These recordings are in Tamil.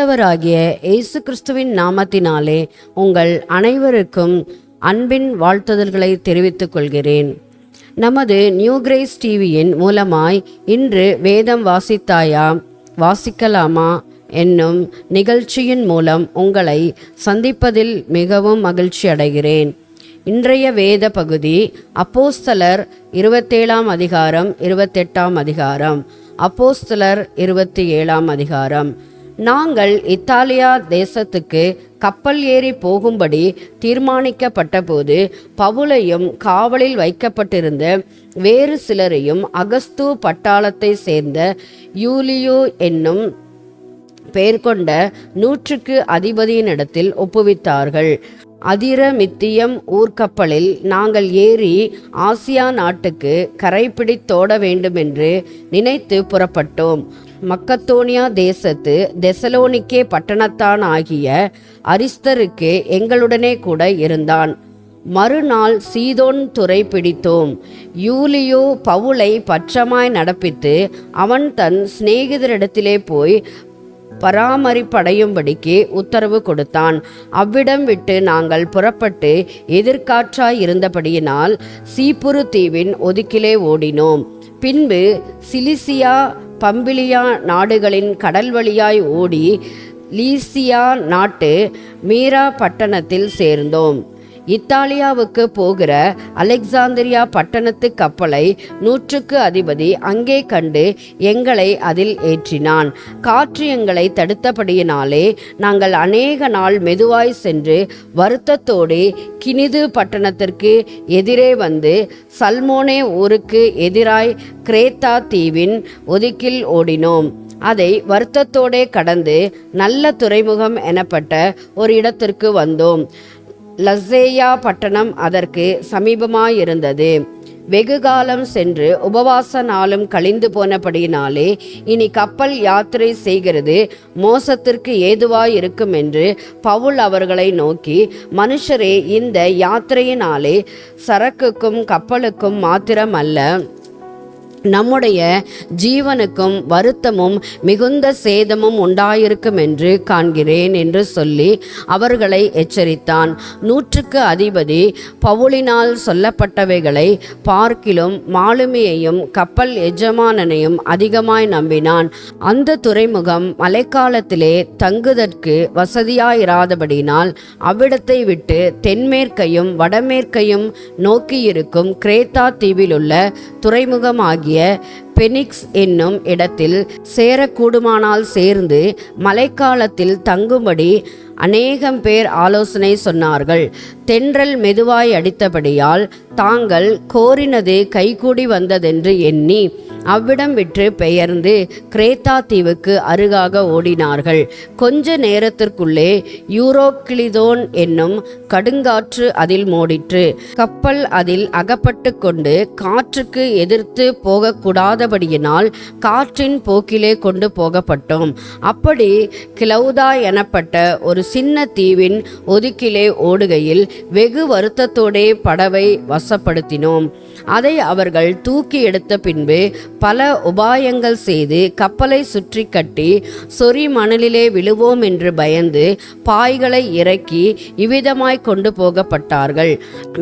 ஆண்டவராகிய இயேசு கிறிஸ்துவின் நாமத்தினாலே உங்கள் அனைவருக்கும் அன்பின் வாழ்த்துதல்களை தெரிவித்துக் கொள்கிறேன். நமது நியூ கிரேஸ் டிவியின் மூலமாய் இன்று வேதம் வாசித்தாயா வாசிக்கலாமா என்னும் நிகழ்ச்சியின் மூலம் உங்களை சந்திப்பதில் மிகவும் மகிழ்ச்சி அடைகிறேன். இன்றைய வேத பகுதி அப்போஸ்தலர் 27 அதிகாரம் 28 அதிகாரம். அப்போஸ்தலர் 27 அதிகாரம். நாங்கள் இத்தாலியா தேசத்துக்கு கப்பல் ஏறி போகும்படி தீர்மானிக்கப்பட்ட போது பவுலையும் காவலில் வைக்கப்பட்டிருந்த வேறு சிலரையும் அகஸ்து பட்டாளத்தை சேர்ந்த யூலியு என்னும் பெயர் கொண்ட 100க்கு அதிபதியினிடத்தில் ஒப்புவித்தார்கள். அதிரமித்தியம் ஊர்க்கப்பலில் நாங்கள் ஏறி ஆசியா நாட்டுக்கு கரைப்பிடித்தோட வேண்டுமென்று நினைத்து புறப்பட்டோம். மக்கத்தோனியா தேசத்து தெசலோனிக்கே பட்டணத்தான் ஆகிய அரிஸ்தருக்கு எங்களுடனே கூட இருந்தான். மறுநாள் சீதோன் துறை பிடித்தோம். யூலியு பவுலை பட்சமாய் நடப்பித்து அவன் தன் சிநேகிதரிடத்திலே போய் பராமரிப்படையும்படிக்கு உத்தரவு கொடுத்தான். அவ்விடம் விட்டு நாங்கள் புறப்பட்டு எதிர்காற்றாய் இருந்தபடியினால் சீப்புரு தீவின் ஒதுக்கிலே ஓடினோம். பின்பு சிலிசியா பம்பிலியா நாடுகளின் கடல் வழியாய் ஓடி லீசியா நாட்டு மீரா பட்டணத்தில் சேர்ந்தோம். இத்தாலியாவுக்கு போகிற அலெக்சாந்திரியா பட்டணத்து கப்பலை 100க்கு அதிபதி அங்கே கண்டு எங்களை அதில் ஏற்றினான். காற்று எங்களை தடுத்தபடியினாலே நாங்கள் அநேக நாள் மெதுவாய் சென்று வருத்தத்தோடு கினிது பட்டணத்திற்கு எதிரே வந்து சல்மோனே ஊருக்கு எதிராய் கிரேத்தா தீவின் ஒதுக்கில் ஓடினோம். அதை வருத்தத்தோடே கடந்து நல்ல துறைமுகம் எனப்பட்ட ஒரு இடத்திற்கு வந்தோம். லசேயா பட்டணம் அதற்கு சமீபமாயிருந்தது. வெகு காலம் சென்று உபவாச நாளும் கழிந்து போனபடியினாலே இனி கப்பல் யாத்திரை செய்கிறது மோசத்திற்கு ஏதுவாயிருக்கும் என்று பவுல் அவர்களை நோக்கி, மனுஷரே, இந்த யாத்திரையினாலே சரக்குக்கும் கப்பலுக்கும் மாத்திரம் அல்ல, நம்முடைய ஜீவனுக்கும் வருத்தமும் மிகுந்த சேதமும் உண்டாயிருக்கும் என்று காண்கிறேன் என்று சொல்லி அவர்களை எச்சரித்தான். 100க்கு அதிபதி பவுலினால் சொல்லப்பட்டவைகளை பார்க்கிலும் மாலுமியையும் கப்பல் எஜமானனையும் அதிகமாய் நம்பினான். அந்த துறைமுகம் மழைக்காலத்திலே தங்குதற்கு வசதியாயிராதபடினால் அவ்விடத்தை விட்டு தென்மேற்கையும் வடமேற்கையும் நோக்கியிருக்கும் கிரேத்தா தீவிலுள்ள துறைமுகமாகிய பெனிக்ஸ் என்னும் இடத்தில் சேரக்கூடுமானால் சேர்ந்து மழைக்காலத்தில் தங்கும்படி அநேகம் பேர் ஆலோசனை சொன்னார்கள். தென்றல் மெதுவாய் அடித்தபடியால் தாங்கள் கோரினது கைகூடி வந்ததென்று எண்ணி அவ்விடம் விட்டு பெயர்ந்து கிரேத்தா தீவுக்கு அருகாக ஓடினார்கள். கொஞ்ச நேரத்திற்குள்ளே யூரோக்கிளிதோன் என்னும் கடுங்காற்று அதில் மூடிற்று. கப்பல் அதில் அகப்பட்டு கொண்டு காற்றுக்கு எதிர்த்து போகக்கூடாதபடியினால் காற்றின் போக்கிலே கொண்டு போகப்பட்டோம். அப்படி கிளவுதா எனப்பட்ட ஒரு சின்ன தீவின் ஒதுக்கிலே ஓடுகையில் வெகு வருத்தத்தோடே படவை வசப்படுத்தினோம். அதை அவர்கள் தூக்கி எடுத்த பின்பு பல உபாயங்கள் செய்து கப்பலை சுற்றி கட்டி சொறி மணலிலே விழுவோம் என்று பயந்து பாய்களை இறக்கி இவ்விதமாய் கொண்டு போகப்பட்டார்கள்.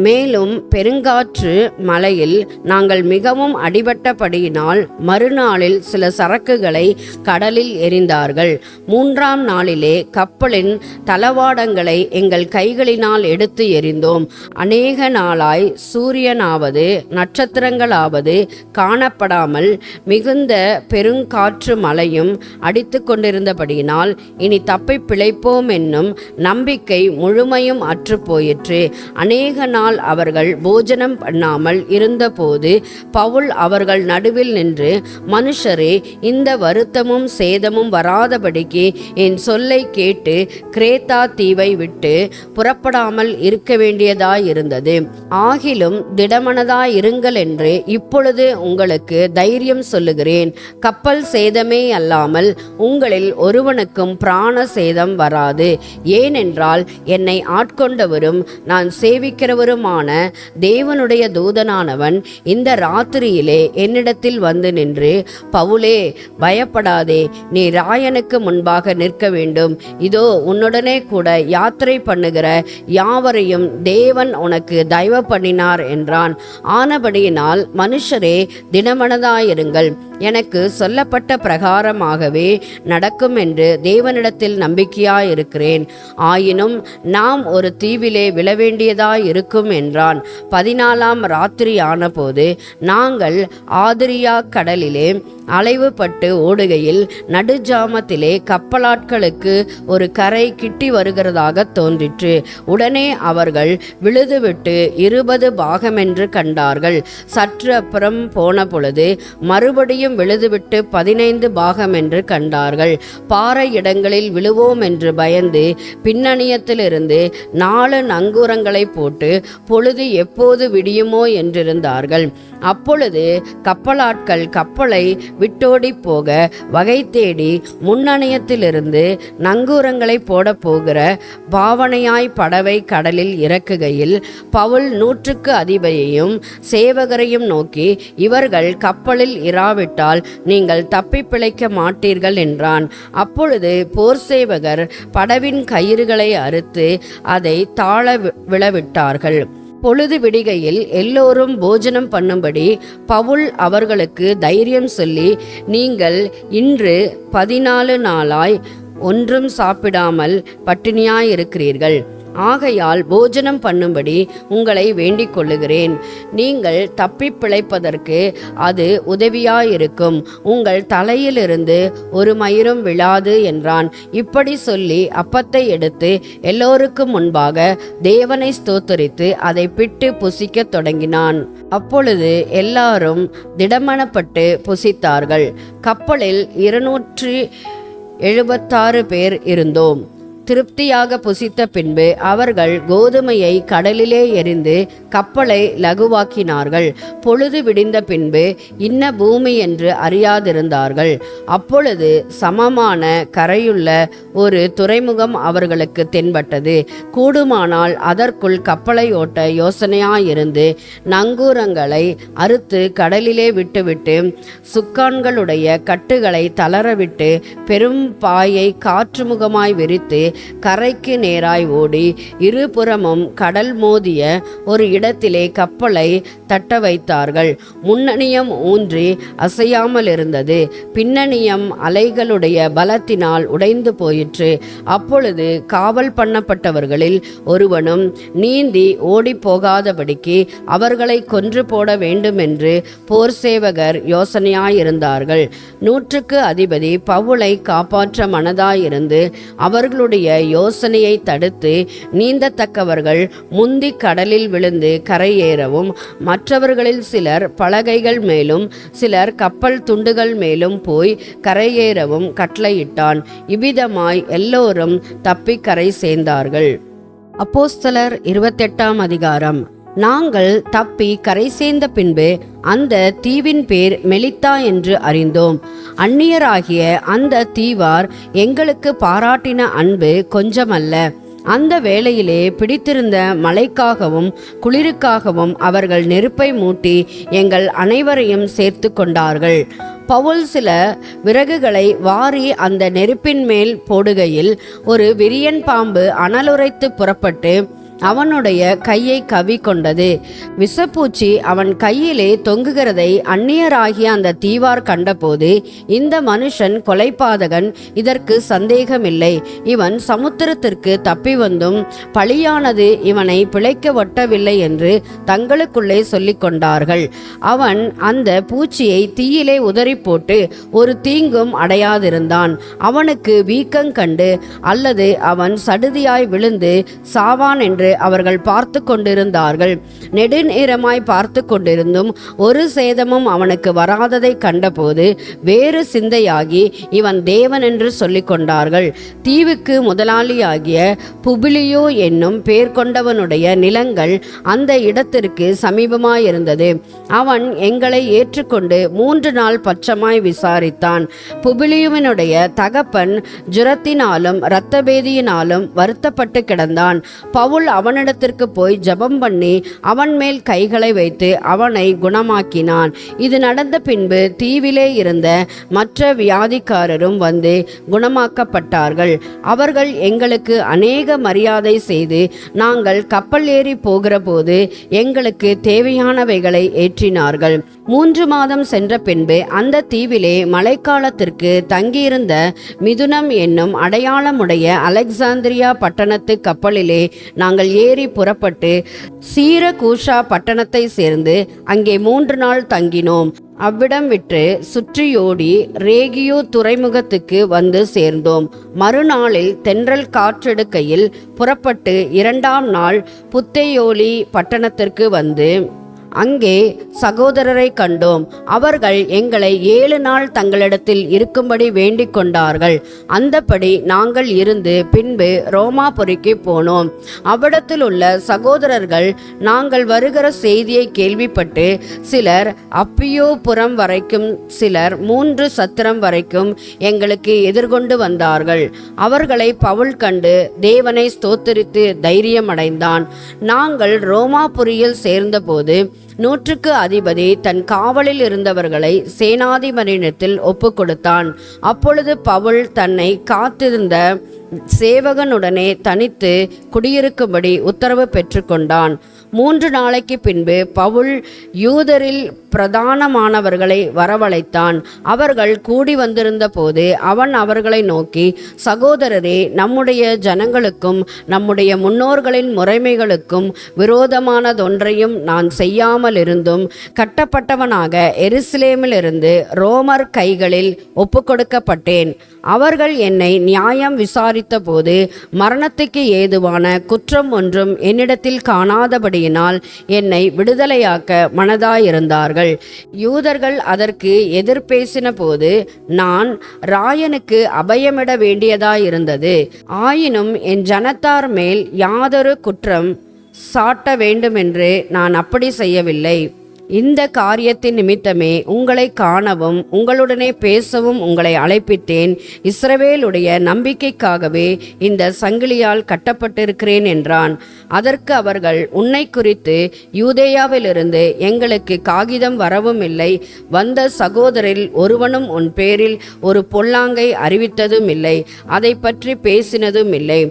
மேலும் பெருங்காற்று மழையில் நாங்கள் மிகவும் அடிபட்டபடியினால் மறுநாளில் சில சரக்குகளை கடலில் எறிந்தார்கள். 3ஆம் நாளிலே கப்பலின் தளவாடங்களை எங்கள் கைகளினால் எடுத்து எறிந்தோம். அநேக நாளாய் சூரியனாவது நட்சத்திரங்களாவது காணப்படாமல் மிகுந்த பெருங்காற்று மழையும் அடித்து கொண்டிருந்தபடியினால் இனி தப்பி பிழைப்போம் என்னும் நம்பிக்கை முழுமையும் அற்று போயிற்று. அநேக நாள் அவர்கள் போஜனம் பண்ணாமல் இருந்தபோது பவுல் அவர்கள் நடுவில் நின்று, மனுஷரே, இந்த வருத்தமும் சேதமும் வராதபடிக்கு என் சொல்லை கேட்டு கிரேத்தா தீவை விட்டு புறப்படாமல் இருக்க வேண்டியதாயிருந்தது. ஆகிலும் திடமனதாயிருங்கள் என்று இப்பொழுது உங்களுக்கு தைரியம் தைரியம் சொல்லுகிறேன், கப்பல் சேதமே அல்லாமல் உங்களில் ஒருவனுக்கும் பிராண சேதம் வராது. ஏனென்றால் என்னை ஆட்கொண்டவரும் நான் சேவிக்கிறவருமான தேவனுடைய தூதனானவன் இந்த ராத்திரியிலே என்னிடத்தில் வந்து நின்று, பவுலே, பயப்படாதே, நீ ராயனுக்கு முன்பாக நிற்க வேண்டும். இதோ உன்னுடனே கூட யாத்திரை பண்ணுகிற யாவரையும் தேவன் உனக்கு தயவு பண்ணினார் என்றான். ஆனபடியினால் மனுஷரே, திடமனதாயிருங்கள், எனக்கு சொல்லப்பட்ட பிரகாரமாகவே நடக்கும் என்று தேவனிடத்தில் நம்பிக்கையாயிருக்கிறேன். ஆயினும் நாம் ஒரு தீவிலே விழவேண்டியதாயிருக்கும் என்றான். 14ஆம் ராத்திரி ஆனபோது நாங்கள் ஆதிரியா கடலிலே அலைவுபட்டு ஓடுகையில் நடுஜாமத்திலே கப்பலாட்களுக்கு ஒரு கரை கிட்டி வருகிறதாக தோன்றிற்று. உடனே அவர்கள் விழுதுவிட்டு 20 பாகமென்று கண்டார்கள். சற்று அப்புறம் போன பொழுது மறுபடியும் விழுதுவிட்டு 15 பாகமென்று கண்டார்கள். பாறை இடங்களில் விழுவோம் என்று பயந்து பின்னணியத்திலிருந்து 4 நங்கூரங்களை போட்டு பொழுது எப்போது விடியுமோ என்றிருந்தார்கள். அப்பொழுது கப்பலாட்கள் கப்பலை விட்டோடி போக வகை தேடி முன்னணியத்திலிருந்து நங்கூரங்களை போட போகிற பாவனையாய் படவை கடலில் இறக்குகையில் பவுல் 100க்கு அதிபதியையும் சேவகரையும் நோக்கி, இவர்கள் கப்பலில் இராவிட்டால் நீங்கள் தப்பி பிழைக்க மாட்டீர்கள் என்றான். அப்பொழுது போர் சேவகர் படவின் கயிறுகளை அறுத்து அதை தாழ விழவிட்டார்கள். பொழுது விடிகையில் எல்லோரும் போஜனம் பண்ணும்படி பவுல் அவர்களுக்கு தைரியம் சொல்லி, நீங்கள் இன்று 14 நாளாய் ஒன்றும் சாப்பிடாமல் பட்டினியாயிருக்கிறீர்கள். ஆகையால் போஜனம் பண்ணும்படி உங்களை வேண்டிக் கொள்ளுகிறேன். நீங்கள் தப்பி பிழைப்பதற்கு அது உதவியாயிருக்கும். உங்கள் தலையிலிருந்து ஒரு மயிரும் விழாது என்றான். இப்படி சொல்லி அப்பத்தை எடுத்து எல்லோருக்கும் முன்பாக தேவனை ஸ்தோத்தரித்து அதை பிட்டு புசிக்கத் தொடங்கினான். அப்பொழுது எல்லாரும் திடமனப்பட்டு புசித்தார்கள். கப்பலில் 276 பேர் இருந்தோம். திருப்தியாக புசித்த பின்பு அவர்கள் கோதுமையை கடலிலே எறிந்து கப்பலை லகுவாக்கினார்கள். பொழுது விடிந்த பின்பு இன்ன பூமி என்று அறியாதிருந்தார்கள். அப்பொழுது சமமான கரையுள்ள ஒரு துறைமுகம் அவர்களுக்கு தென்பட்டது. கூடுமானால் அதற்குள் கப்பலை ஓட்ட யோசனையாயிருந்து நங்கூரங்களை அறுத்து கடலிலே விட்டுவிட்டு சுக்கான்களுடைய கட்டுகளை தளரவிட்டு பெரும் பாயை காற்றுமுகமாய் விரித்து கரைக்கு நேராய் ஓடி இருபுறமும் கடல் மோதிய ஒரு இடத்திலே கப்பலை தட்ட வைத்தார்கள். முன்னணியம் ஊன்றி அசையாமல் இருந்தது. பின்னணியம் அலைகளுடைய பலத்தினால் உடைந்து போயிற்று. அப்பொழுது காவல் பண்ணப்பட்டவர்களில் ஒருவனும் நீந்தி ஓடி போகாதபடிக்கு அவர்களை கொன்று போட வேண்டுமென்று போர் சேவகர் யோசனையாயிருந்தார்கள். 100க்கு அதிபதி பவுலை காப்பாற்ற மனதாயிருந்து அவர்களுடைய யோசனையை தடுத்து நீந்தத்தக்கவர்கள் முந்தி கடலில் விழுந்து கரையேறவும் மற்றவர்களில் சிலர் பலகைகள் மேலும் சிலர் கப்பல் துண்டுகள் மேலும் போய் கரையேறவும் கட்டளையிட்டான். இவ்விதமாய் எல்லோரும் தப்பி கரை சேர்ந்தார்கள். அப்போஸ்தலர் 28ஆம் அதிகாரம். நாங்கள் தப்பி கரை சேர்ந்த பின்பு அந்த தீவின் பேர் மெலித்தா என்று அறிந்தோம். அந்நியராகிய அந்த தீவார் எங்களுக்கு பாராட்டின அன்பு கொஞ்சமல்ல. அந்த வேளையிலே பிடித்திருந்த மழைக்காகவும் குளிருக்காகவும் அவர்கள் நெருப்பை மூட்டி எங்கள் அனைவரையும் சேர்த்து கொண்டார்கள். பவுல் சில விறகுகளை வாரி அந்த நெருப்பின் மேல் போடுகையில் ஒரு விரியன் பாம்பு அனலுரைத்து புறப்பட்டு அவனுடைய கையை கவி கொண்டது. விஷப்பூச்சி அவன் கையிலே தொங்குகிறதை அந்நியராகிய அந்த தீவார் கண்டபோது, இந்த மனுஷன் கொலைபாதகன், இதற்கு சந்தேகமில்லை, இவன் சமுத்திரத்திற்கு தப்பி வந்தும் பழியானது இவனை பிழைக்க ஒட்டவில்லை என்று தங்களுக்குள்ளே சொல்லிக் கொண்டார்கள். அவன் அந்த பூச்சியை தீயிலே உதறி போட்டு ஒரு தீங்கும் அடையாதிருந்தான். அவனுக்கு வீக்கங் கண்டு அல்லது அவன் சடுதியாய் விழுந்து சாவான் என்று என்று அவர்கள் பார்த்து கொண்டிருந்தார்கள். நெடுநேரமாய் பார்த்து கொண்டிருந்தும் ஒரு சேதமும் அவனுக்கு வராததை கண்டபோது வேறு சிந்தையாகி இவன் தேவன் என்று சொல்லிக் கொண்டார்கள். தீவுக்கு முதலாளியாகிய புபிலியோ என்னும் பேர் கொண்டவனுடைய நிலங்கள் அந்த இடத்திற்கு சமீபமாயிருந்தது. அவன் எங்களை ஏற்றுக்கொண்டு 3 நாள் பட்சமாய் விசாரித்தான். புபிலியுவினுடைய தகப்பன் ஜுரத்தினாலும் இரத்தபேதியினாலும் வருத்தப்பட்டு கிடந்தான். பவுல் அவனிடத்திற்கு போய் ஜெபம் பண்ணி அவன் மேல் கைகளை வைத்து அவனை குணமாக்கினான். இது நடந்த பின்பு தீவிலே இருந்த மற்ற வியாதிக்காரரும் வந்து குணமாக்கப்பட்டார்கள். அவர்கள் எங்களுக்கு அநேக மரியாதை செய்து நாங்கள் கப்பல் ஏறி போகிற போது எங்களுக்கு தேவையானவைகளை ஏற்றினார்கள். 3 மாதம் சென்ற பின்பு அந்த தீவிலே மழைக்காலத்திற்கு தங்கியிருந்த மிதுனம் என்னும் அடையாளமுடைய அலெக்சாந்திரியா பட்டணத்து கப்பலிலே நாங்கள் ஏறி புறப்பட்டு சீரகூஷா பட்டணத்தை சேர்ந்து அங்கே 3 நாள் தங்கினோம். அவ்விடம் விட்டு சுற்றியோடி ரேகியோ துறைமுகத்துக்கு வந்து சேர்ந்தோம். மறுநாளில் தென்றல் காற்றெடுக்கையில் புறப்பட்டு 2ஆம் நாள் புத்தேயோலி பட்டணத்திற்கு வந்து அங்கே சகோதரரை கண்டோம். அவர்கள் எங்களை 7 நாள் தங்களிடத்தில் இருக்கும்படி வேண்டிக் கொண்டார்கள். அந்தபடி நாங்கள் இருந்து பின்பு ரோமாபுரிக்கு போனோம். அவ்விடத்தில் உள்ள சகோதரர்கள் நாங்கள் வருகிற செய்தியை கேள்விப்பட்டு சிலர் அப்பியோபுரம் வரைக்கும் சிலர் 3 சத்திரம் வரைக்கும் எங்களுக்கு எதிர்கொண்டு வந்தார்கள். அவர்களை பவுல் கண்டு தேவனை ஸ்தோத்திரித்து தைரியமடைந்தான். நாங்கள் ரோமாபுரியில் சேர்ந்தபோது 100க்கு அதிபதி தன் காவலில் இருந்தவர்களை சேனாதிபதியிடத்தில் ஒப்பு கொடுத்தான். அப்பொழுது பவுல் தன்னை காத்திருந்த சேவகனுடனே தனித்து குடியிருக்கும்படி உத்தரவு பெற்றுக்கொண்டான். 3 நாளைக்கு பின்பு பவுல் யூதரில் பிரதானமானவர்களை வரவழைத்தான். அவர்கள் கூடி வந்திருந்த போது அவன் அவர்களை நோக்கி, சகோதரரே, நம்முடைய ஜனங்களுக்கும் நம்முடைய முன்னோர்களின் முறைமைகளுக்கும் விரோதமானதொன்றையும் நான் செய்யாமல் இருந்தும் கட்டப்பட்டவனாக எருசலேமிலிருந்து ரோமர் கைகளில் ஒப்புக்கொடுக்கப்பட்டேன். அவர்கள் என்னை நியாயம் விசாரித்த போது மரணத்துக்கு ஏதுவான குற்றம் ஒன்றும் என்னிடத்தில் காணாதபடியினால் என்னை விடுதலையாக்க மனதாயிருந்தார்கள். யூதர்கள் அதற்கு எதிர்பேசின போது நான் ராயனுக்கு அபயமிட வேண்டியதாயிருந்தது. ஆயினும் என் ஜனத்தார் மேல் யாதொரு குற்றம் சாட்ட வேண்டுமென்று நான் அப்படி செய்யவில்லை. இந்த காரியத்தின் நிமித்தமே உங்களை காணவும் உங்களுடனே பேசவும் உங்களை அழைப்பித்தேன். இஸ்ரவேலுடைய நம்பிக்கைக்காகவே இந்த சங்கிலியால் கட்டப்பட்டிருக்கிறேன் என்றான். அதற்கு அவர்கள், உன்னை குறித்து யூதேயாவிலிருந்து எங்களுக்கு காகிதம் வரவும் இல்லை, வந்த சகோதரில் ஒருவனும் உன் பேரில் ஒரு பொல்லாங்கை அறிவித்ததும் இல்லை, அதை பற்றி பேசினதும் இல்லை.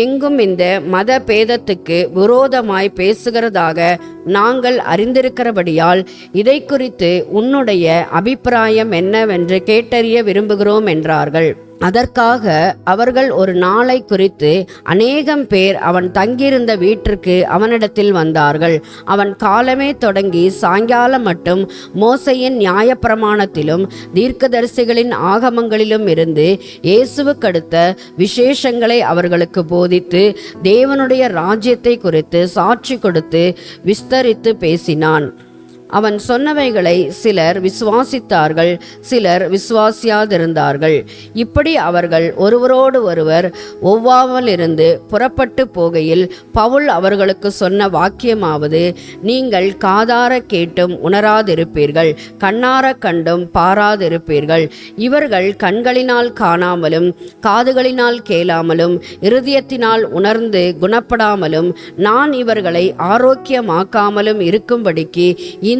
எங்கும் இந்த மத பேதத்துக்கு விரோதமாய் பேசுகிறதாக நாங்கள் அறிந்திருக்கிறபடியால் இதை குறித்து உன்னுடைய அபிப்பிராயம் என்னவென்று கேட்டறிய விரும்புகிறோம் என்றார்கள். அதற்காக அவர்கள் ஒரு நாளை குறித்து அநேகம் பேர் அவன் தங்கியிருந்த வீட்டிற்கு அவனிடத்தில் வந்தார்கள். அவன் காலமே தொடங்கி சாயங்காலம் மட்டும் மோசையின் நியாயப்பிரமாணத்திலும் தீர்க்கதரிசிகளின் ஆகமங்களிலும் இருந்து இயேசுவுக்கடுத்த விசேஷங்களை அவர்களுக்கு போதித்து தேவனுடைய ராஜ்யத்தை குறித்து சாட்சி கொடுத்து விஸ்தரித்து பேசினான். அவன் சொன்னவைகளை சிலர் விசுவாசித்தார்கள், சிலர் விசுவாசியாதிருந்தார்கள். இப்படி அவர்கள் ஒருவரோடு ஒருவர் ஒவ்வாமலிருந்து புறப்பட்டு போகையில் பவுல் அவர்களுக்கு சொன்ன வாக்கியமாவது, நீங்கள் காதார கேட்டும் உணராதிருப்பீர்கள், கண்ணார கண்டும் பாராதிருப்பீர்கள். இவர்கள் கண்களினால் காணாமலும் காதுகளினால் கேளாமலும் இருதயத்தினால் உணர்ந்து குணப்படாமலும் நான் இவர்களை ஆரோக்கியமாக்காமலும் இருக்கும்படிக்கு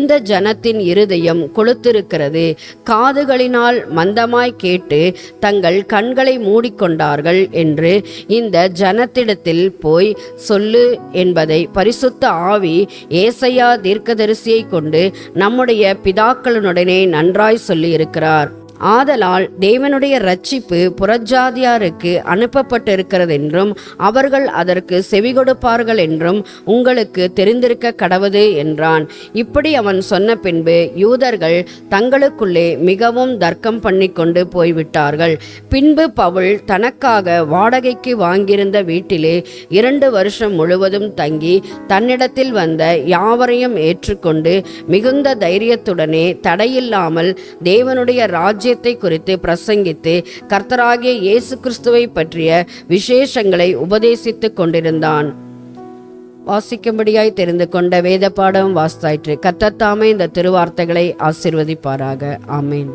இந்த ஜனத்தின் இருதயம் கொளுத்திருக்கிறது. காதுகளினால் மந்தமாய் கேட்டு தங்கள் கண்களை மூடிக்கொண்டார்கள் என்று இந்த ஜனத்திடத்தில் போய் சொல்லு என்பதை பரிசுத்த ஆவி ஏசாயா தீர்க்கதரிசியை கொண்டு நம்முடைய பிதாக்களுடனே நன்றாய் சொல்லியிருக்கிறார். ஆதலால் தேவனுடைய இரட்சிப்பு புறஜாதியாருக்கு அனுப்பப்பட்டிருக்கிறது என்றும் அவர்கள் அதற்கு செவிகொடுப்பார்கள் என்றும் உங்களுக்கு தெரிந்திருக்க கடவது என்றான். இப்படி அவன் சொன்ன பின்பு யூதர்கள் தங்களுக்குள்ளே மிகவும் தர்க்கம் பண்ணி கொண்டு போய்விட்டார்கள். பின்பு பவுல் தனக்காக வாடகைக்கு வாங்கியிருந்த வீட்டிலே 2 வருஷம் முழுவதும் தங்கி தன்னிடத்தில் வந்த யாவரையும் ஏற்றுக்கொண்டு மிகுந்த தைரியத்துடனே தடையில்லாமல் தேவனுடைய ராஜ்யத்தை குறித்து பிரசங்கித்து கர்த்தராகிய இயேசு கிறிஸ்துவை பற்றிய விசேஷங்களை உபதேசித்துக் கொண்டிருந்தான். வாசிக்கும்படியாய் தெரிந்து கொண்ட வேத பாடம் வாஸ்தாயிற்று. கர்த்தர் தாமே இந்த திருவார்த்தைகளை ஆசீர்வதிப்பாராக. ஆமேன்.